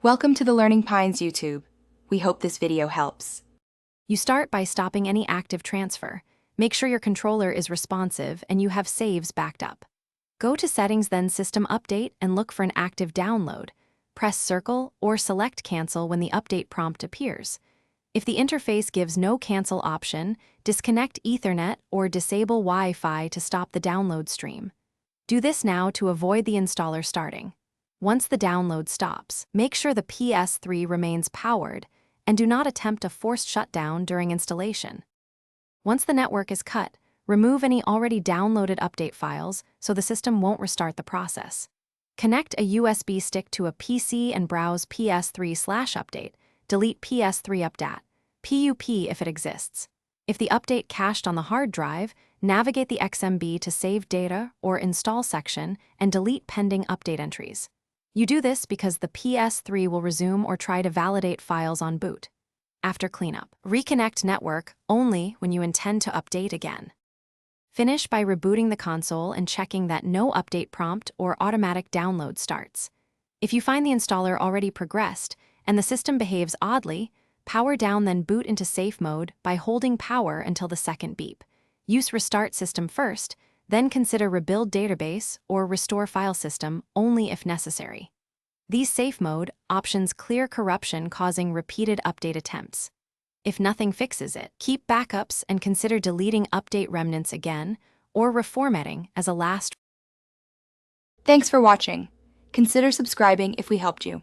Welcome to the Learning Pines YouTube. We hope this video helps. You start by stopping any active transfer. Make sure your controller is responsive and you have saves backed up. Go to Settings, then System Update, and look for an active download. Press Circle or select Cancel when the update prompt appears. If the interface gives no cancel option, disconnect Ethernet or disable Wi-Fi to stop the download stream. Do this now to avoid the installer starting. Once the download stops, make sure the PS3 remains powered and do not attempt a forced shutdown during installation. Once the network is cut, remove any already downloaded update files so the system won't restart the process. Connect a USB stick to a PC and browse ps3/update. Delete ps3 updat, PUP if it exists. If the update cached on the hard drive, navigate the XMB to Save Data or Install section and delete pending update entries. You do this because the PS3 will resume or try to validate files on boot. After cleanup, reconnect network only when you intend to update again. Finish by rebooting the console and checking that no update prompt or automatic download starts. If you find the installer already progressed and the system behaves oddly, power down, then boot into safe mode by holding power until the second beep. Use Restart System first, then consider Rebuild Database or Restore File System only if necessary. These safe mode options clear corruption causing repeated update attempts. If nothing fixes it, keep backups and consider deleting update remnants again or reformatting as a last. Thanks for watching. Consider subscribing if we helped you.